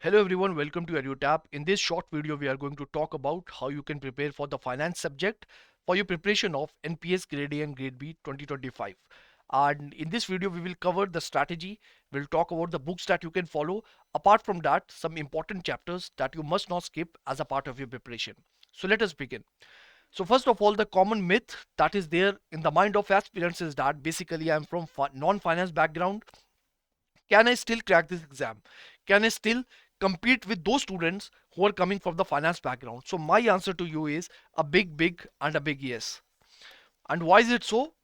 Hello everyone, welcome to EduTap. In this short video, we are going to talk about how you can prepare for the finance subject for your preparation of NPS Grade A and Grade B 2025. And in this video, we will cover the strategy. We'll talk about the books that you can follow. Apart from that, some important chapters that you must not skip as a part of your preparation. So let us begin. So first of all, the common myth that is there in the mind of aspirants is that basically I'm from non-finance background. Can I still crack this exam? Can I still compete with those students who are coming from the finance background? So my answer to you is a big and a big yes. And why is it so?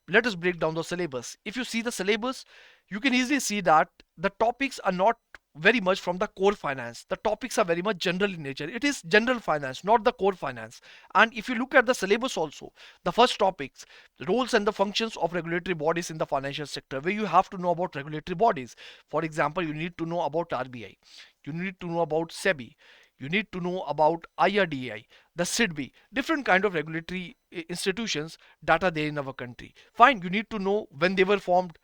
Let us break down the syllabus. If you see the syllabus, you can easily see that the topics are not very much from the core finance. The topics are very much general in nature. It is general finance, not the core finance. And if you look at the syllabus also, the first topics, roles and the functions of regulatory bodies in the financial sector, where you have to know about regulatory bodies. For example, you need to know about RBI, you need to know about SEBI, you need to know about IRDAI, the SIDBI, different kind of regulatory institutions that are there in our country. Fine, you need to know when they were formed.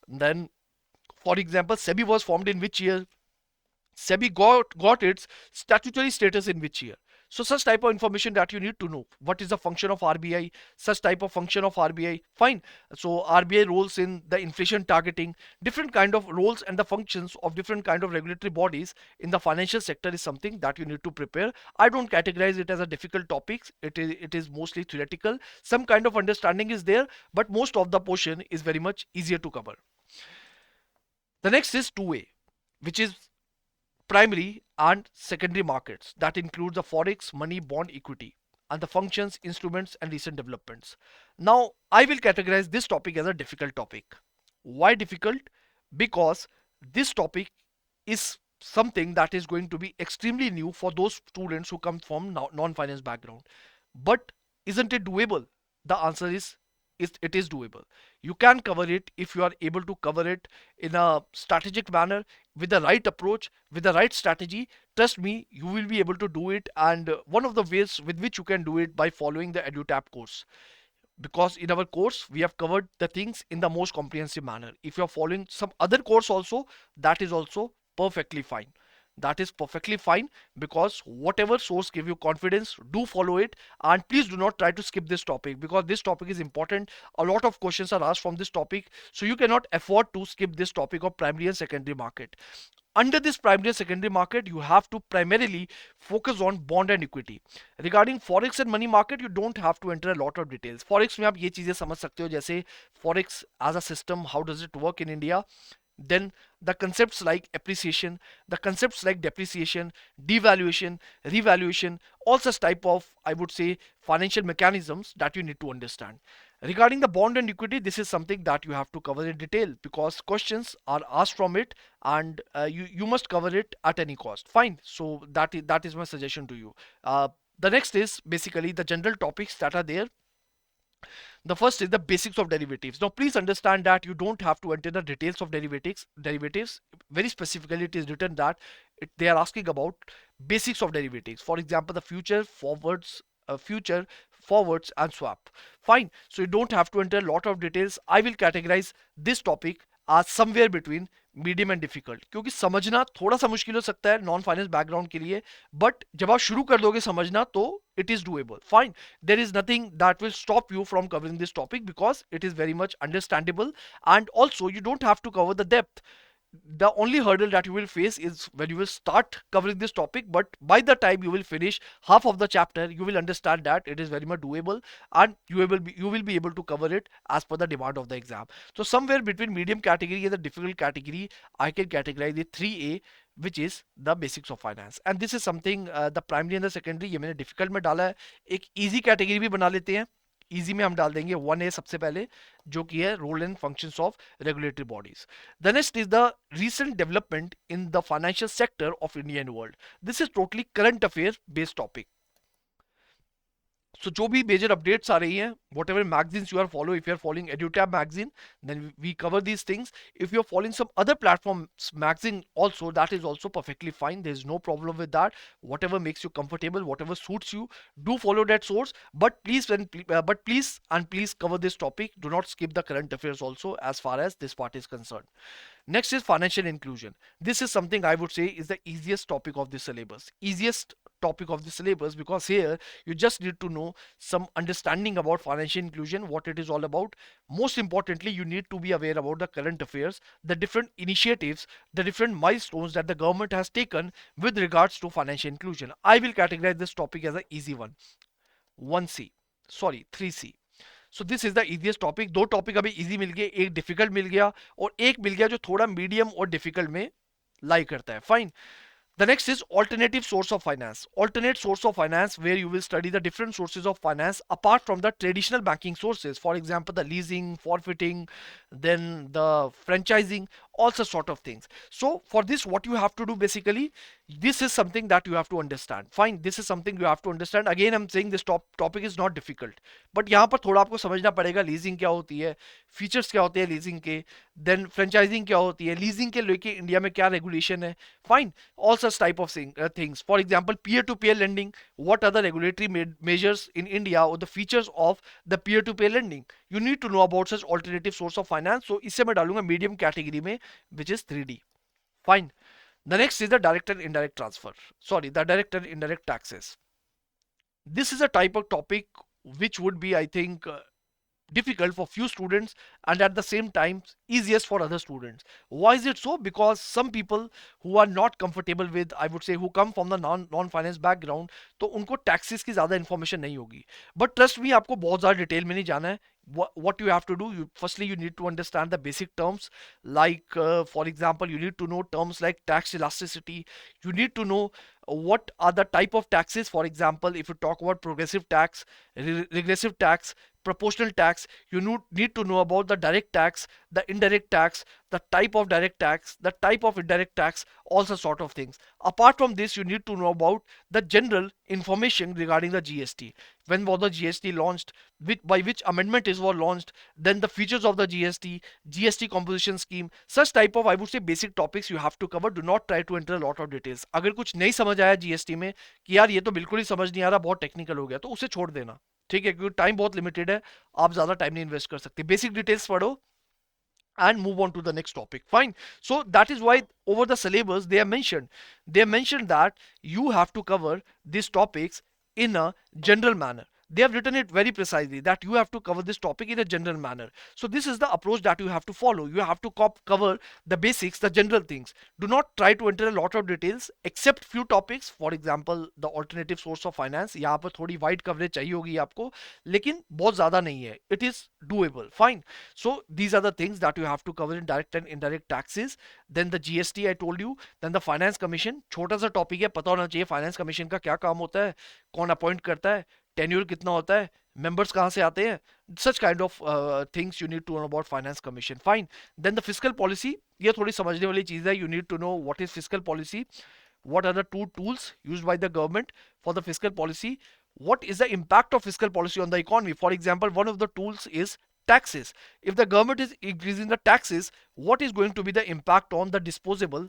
Then, for example, SEBI was formed in which year? SEBI got its statutory status in which year? So such type of information that you need to know. What is the function of RBI? Such type of function of RBI. Fine. So RBI roles in the inflation targeting, different kind of roles and the functions of different kind of regulatory bodies in the financial sector is something that you need to prepare. I don't categorize it as a difficult topics. It is mostly theoretical. Some kind of understanding is there, but most of the portion is very much easier to cover. The next is 2A, which is primary and secondary markets that include the forex, money, bond, equity, and the functions, instruments, and recent developments. Now, I will categorize this topic as a difficult topic. Why difficult? Because this topic is something that is going to be extremely new for those students who come from non-finance background. But isn't it doable? The answer is it is doable. You can cover it if you are able to cover it in a strategic manner with the right approach, with the right strategy. Trust me, you will be able to do it. And one of the ways with which you can do it by following the EduTap course, because in our course we have covered the things in the most comprehensive manner. If you are following some other course also, that is also perfectly fine. That is perfectly fine, because whatever source give you confidence, do follow it. And please do not try to skip this topic, because this topic is important. A lot of questions are asked from this topic, so you cannot afford to skip this topic of primary and secondary market. Under this primary and secondary market, you have to primarily focus on bond and equity. Regarding forex and money market, you don't have to enter a lot of details. Forex में आप ये चीजें समझ सकते हो, जैसे forex as a system, how does it work in India. Then the concepts like appreciation, the concepts like depreciation, devaluation, revaluation, all such type of, I would say, financial mechanisms that you need to understand. Regarding the bond and equity, this is something that you have to cover in detail, because questions are asked from it, and you must cover it at any cost. Fine. So that is my suggestion to you. The next is basically the general topics that are there. The first is the basics of derivatives. Now, please understand that you don't have to enter the details of derivatives. Derivatives, very specifically, it is written that they are asking about basics of derivatives. For example, the future forwards and swap. Fine. So you don't have to enter a lot of details. I will categorize this topic as somewhere between medium and difficult, क्योंकि समझना थोड़ा सा मुश्किल हो सकता है non finance background के लिए, बट जब आप शुरू कर दोगे समझना तो it is doable. Fine. There is nothing that will stop you from covering this topic, because it is very much understandable. And also, you don't have to cover the depth. The only hurdle that you will face is when you will start covering this topic, but by the time you will finish half of the chapter, you will understand that it is very much doable, and you will be able to cover it as per the demand of the exam. So somewhere between medium category and the difficult category, I can categorize the 3A, which is the basics of finance. And this is something, the primary and the secondary ये मैंने difficult में डाला है. एक easy category भी बना लेते हैं. इजी में हम डाल देंगे 1A सबसे पहले, जो कि है role and functions of regulatory bodies. The next is the recent development in the financial sector of India and world. This is totally current affair based topic. So जो भी major updates आ रही हैं, whatever magazines you are following, if you are following EduTab magazine, then we cover these things. If you are following some other platforms magazine also, that is also perfectly fine. There is no problem with that. Whatever makes you comfortable, whatever suits you, do follow that source. But please cover this topic. Do not skip the current affairs also as far as this part is concerned. Next is financial inclusion. This is something I would say is the easiest topic of the syllabus. Easiest topic of the syllabus because here you just need to know some understanding about financial inclusion, what it is all about. Most importantly, you need to be aware about the current affairs, the different initiatives, the different milestones that the government has taken with regards to financial inclusion. I will categorize this topic as an easy one. 1C, sorry 3C. So this is the easiest topic. दो topic अभी easy मिल गए, एक difficult मिल गया और एक मिल गया जो थोड़ा मीडियम और डिफिकल्ट में लाई करता है. Fine. The next is alternative source of finance. Alternate source of finance where you will study the different sources of finance apart from the traditional banking sources. For example, the leasing, forfeiting, then the franchising, all such sort of things. So for this, what you have to do basically, this is something that you have to understand. Fine, this is something you have to understand. Again, I'm saying this topic is not difficult, but यहाँ पर थोड़ा आपको समझना पड़ेगा leasing क्या होती है, features क्या होते हैं लीजिंग के, देन फ्रेंचाइजिंग क्या होती है, लीजिंग के लेके इंडिया में क्या रेगुलेशन है. Fine. All such type of things. For example, peer-to-peer lending. What are the regulatory measures in India or the features of the peer-to-peer lending? You need to know about such alternative source of finance. So इसे मैं डालूंगा medium category में, which is 3D. Fine. The next is the direct and indirect transfer. Sorry, the direct and indirect taxes. This is a type of topic which would be, I think, difficult for few students and at the same time easiest for other students. Why is it so? Because some people who are not comfortable with, I would say, who come from the non finance background, तो उनको taxes की ज़्यादा information नहीं होगी. But trust me, आपको बहुत ज़्यादा detail में नहीं जाना है. What you have to do, firstly you need to understand the basic terms, like for example you need to know terms like tax elasticity. You need to know what are the type of taxes. For example, if you talk about progressive tax, regressive tax, proportional tax, you need to know about the direct tax, the indirect tax, the type of direct tax, the type of indirect tax, all such sort of things. Apart from this, you need to know about the general information regarding the GST. When was the GST launched, by which amendment is was launched, then the features of the GST composition scheme. Such type of, I would say, basic topics you have to cover. Do not try to enter a lot of details. अगर कुछ नहीं समझ आया GST में कि यार ये तो बिल्कुल ही समझ नहीं आ रहा, बहुत टेक्निकल हो गया, तो उसे छोड़ देना. ठीक है, क्योंकि टाइम बहुत लिमिटेड है, आप ज्यादा टाइम नहीं इन्वेस्ट कर सकते. बेसिक डिटेल्स पढ़ो and move on to the next topic. Fine. So that is why over the syllabus they mentioned that you have to cover these topics in a general manner. They have written it very precisely that you have to cover this topic in a general manner. So this is the approach that you have to follow. You have to cover the basics, the general things. Do not try to enter a lot of details except few topics. For example, the alternative source of finance. यहाँ पर थोड़ी wide coverage चाहिए होगी आपको, लेकिन बहुत ज़्यादा नहीं है. It is doable. Fine. So these are the things that you have to cover in direct and indirect taxes. Then the GST I told you. Then the finance commission. छोटा सा टॉपिक है, पता होना चाहिए फाइनेंस कमीशन का क्या काम होता है, कौन अपॉइंट करता है, टेन्यूर कितना होता है, मेंबर्स कहाँ से आते हैं. Such kind of things you need to know about finance commission. Fine. Then the fiscal policy. ये थोड़ी समझने वाली चीज़ है. You need to know what is fiscal policy, what are the two tools used by the government for the fiscal policy, what is the impact of fiscal policy on the economy. For example, one of the tools is taxes. If the government is increasing the taxes, what is going to be the impact on the disposable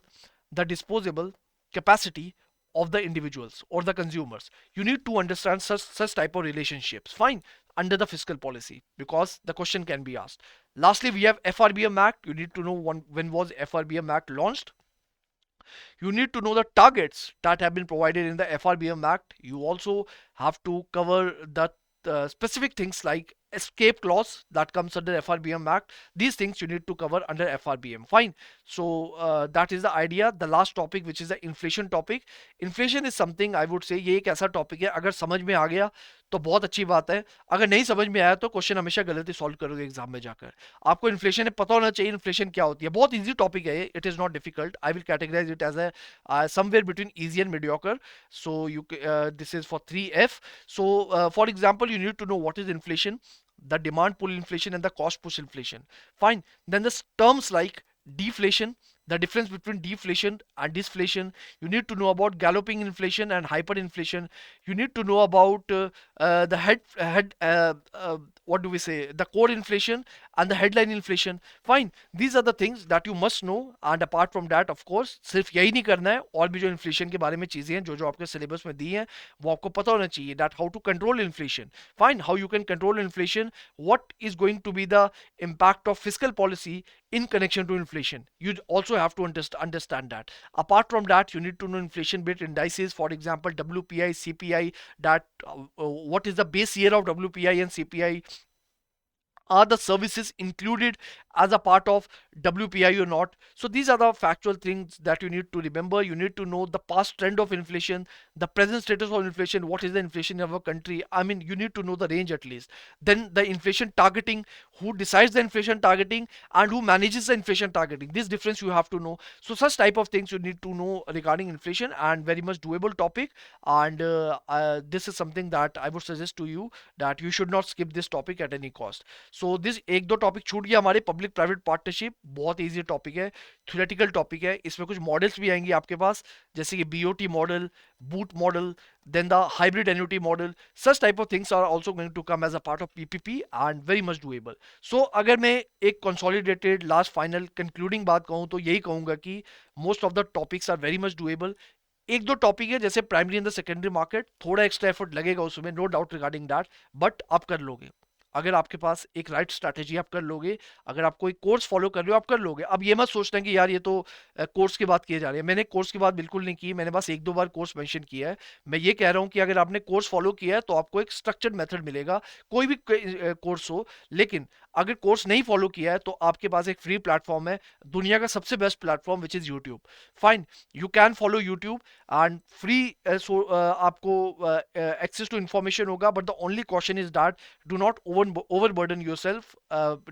capacity of the individuals or the consumers. You need to understand such type of relationships. Fine. Under the fiscal policy, because the question can be asked. Lastly, we have FRBM Act. You need to know when was FRBM Act launched. You need to know the targets that have been provided in the FRBM Act. You also have to cover the specific things like escape clause that comes under FRBM Act. These things you need to cover under FRBM. Fine. So that is the idea. The last topic, which is the inflation topic. Inflation is something I would say ये एक ऐसा topic है, अगर समझ में आ गया तो बहुत अच्छी बात है. अगर नहीं समझ में आया तो क्वेश्चन हमेशा गलत ही सॉल्व करोगे एग्जाम में जाकर. आपको इन्फ्लेशन पता होना चाहिए इन्फ्लेशन क्या होती है. बहुत इजी टॉपिक है ये. It is not difficult. I will categorise it as a somewhere between easy and mediocre. So you this is for 3F. So for example, you need to know what is inflation, the demand pull inflation and the cost push inflation. Fine. Then the terms like deflation, the difference between deflation and disinflation. You need to know about galloping inflation and hyperinflation. You need to know about the what do we say, the core inflation and the headline inflation. Fine, these are the things that you must know. And apart from that, of course, सिर्फ यही नहीं करना है, और भी जो inflation के बारे में चीजें हैं जो जो आपके सिलेबस में दी हैं वो आपको पता होना चाहिए. That how to control inflation. Fine, how you can control inflation, what is going to be the impact of fiscal policy in connection to inflation. You also have to understand that. Apart from that, you need to know inflation based indices, for example WPI, CPI, that what is the base year of WPI and CPI, are the services included as a part of WPI or not. So these are the factual things that you need to remember. You need to know the past trend of inflation, the present status of inflation, what is the inflation in our country. I mean, you need to know the range at least. Then the inflation targeting, who decides the inflation targeting and who manages the inflation targeting. This difference you have to know. So such type of things you need to know regarding inflation, and very much doable topic. And this is something that I would suggest to you, that you should not skip this topic at any cost. So this एक दो topic छूट गया हमारे. Public private partnership बहुत easy topic है, theoretical topic है. इसमें कुछ मॉडल्स भी आएंगे आपके पास, जैसे कि BOT model, boot model, then the hybrid annuity model. Such type of things are also going to come as a part of PPP and very much doable. So अगर मैं एक consolidated last final concluding बात कहूँ तो यही कहूँगा कि most of the topics are very much doable. एक दो टॉपिक है जैसे primary and the secondary market, थोड़ा एक्स्ट्रा एफर्ट लगेगा उसमें, no doubt regarding that, but आप कर लोगे. अगर आपके पास एक राइट स्ट्रैटेजी, आप कर लोगे. अगर आप कोई कोर्स फॉलो कर रहे हो, आप कर लोगे. अब ये मत सोचना कि यार ये तो कोर्स की बात किए जा रही है. मैंने कोर्स की बात बिल्कुल नहीं की, मैंने बस एक दो बार कोर्स मेंशन किया है. मैं ये कह रहा हूँ कि अगर आपने कोर्स फॉलो किया है तो आपको एक स्ट्रक्चर्ड मेथड मिलेगा, कोई भी कोर्स हो. लेकिन अगर कोर्स नहीं फॉलो किया है तो आपके पास एक फ्री प्लेटफॉर्म है, दुनिया का सबसे best platform, which is YouTube. Fine, you can follow YouTube and free. आपको एक्सेस टू इंफॉर्मेशन होगा, but the only question is that do not overburden yourself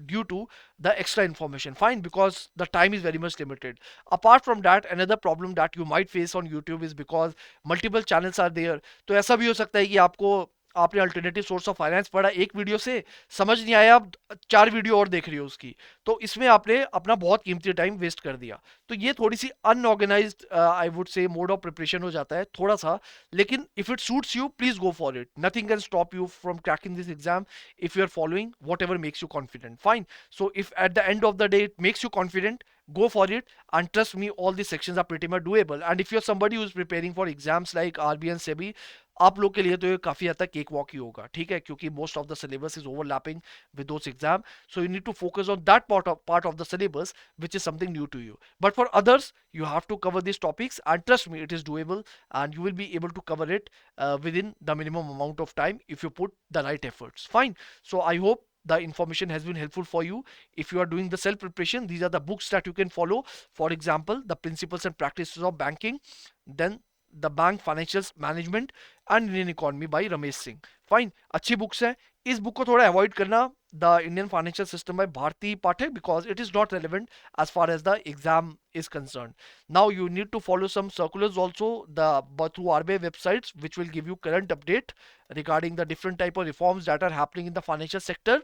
due to the extra information. Fine, because the time is very much limited. Apart from that, another problem that you might face on YouTube is because multiple channels are there. तो ऐसा भी हो सकता है कि आपको, आपने alternative source of finance पढ़ा एक वीडियो से, समझ नहीं आया, आप चार वीडियो और देख रही हो उसकी, तो इसमें आपने अपना बहुत कीमती टाइम वेस्ट कर दिया. तो ये थोड़ी सी unorganised, I would say, mode of preparation हो जाता है थोड़ा सा. लेकिन if it suits you, please go for it. Nothing can stop you from cracking this exam if you are following whatever makes you confident. Fine, so if at the end of the day it makes you confident, go for it. And trust me, all these sections are pretty much doable. And if you're somebody who's preparing for exams like RBI and SEBI, आप लोग के लिए तो ये काफी हद तक cake walk ही होगा. ठीक है, क्योंकि most of the syllabus is overlapping with those exam, so you need to focus on that part of the syllabus which is something new to you. But for others, you have to cover these topics, and trust me, it is doable, and you will be able to cover it within the minimum amount of time if you put the right efforts. Fine, so I hope the information has been helpful for you. If you are doing the self preparation, these are the books that you can follow. For example, the principles and practices of banking, then the bank financial management and Indian economy by Ramesh Singh. Fine, अच्छी books है. इस book को थोड़ा avoid करना, the Indian financial system by Bharati Pathak, because it is not relevant as far as the exam is concerned. Now you need to follow some circulars also, the through RBI websites, which will give you current update regarding the different type of reforms that are happening in the financial sector.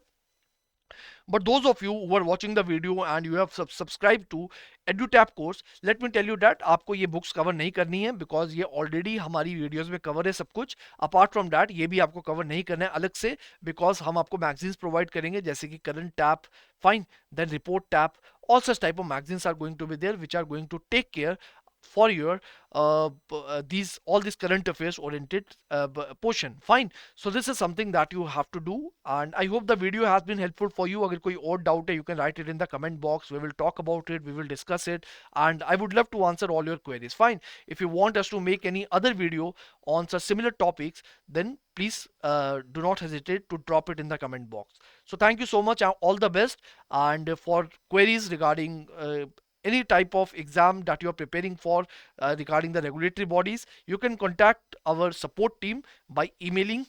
But those of you who are watching the video and you have subscribed to EduTap course, let me tell you that आपको ये books cover नहीं करनी है, because ये already हमारी videos में cover है सब कुछ. Apart from that, ये भी आपको cover नहीं करना है अलग से, because हम आपको magazines provide करेंगे जैसे कि Current Tap, fine, then Report Tap. All such type of magazines are going to be there, which are going to take care for your these all these current affairs oriented portion. Fine, so this is something that you have to do, and I hope the video has been helpful for you. अगर कोई और doubt है, you can write it in the comment box. We will talk about it, we will discuss it, and I would love to answer all your queries. Fine, if you want us to make any other video on such similar topics, then please do not hesitate to drop it in the comment box. So thank you so much, all the best. And for queries regarding any type of exam that you are preparing for regarding the regulatory bodies, you can contact our support team by emailing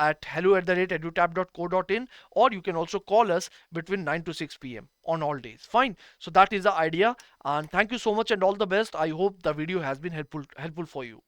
at hello@edutap.co.in, or you can also call us between 9 to 6 p.m. on all days. Fine, so that is the idea, and thank you so much and all the best. I hope the video has been helpful for you.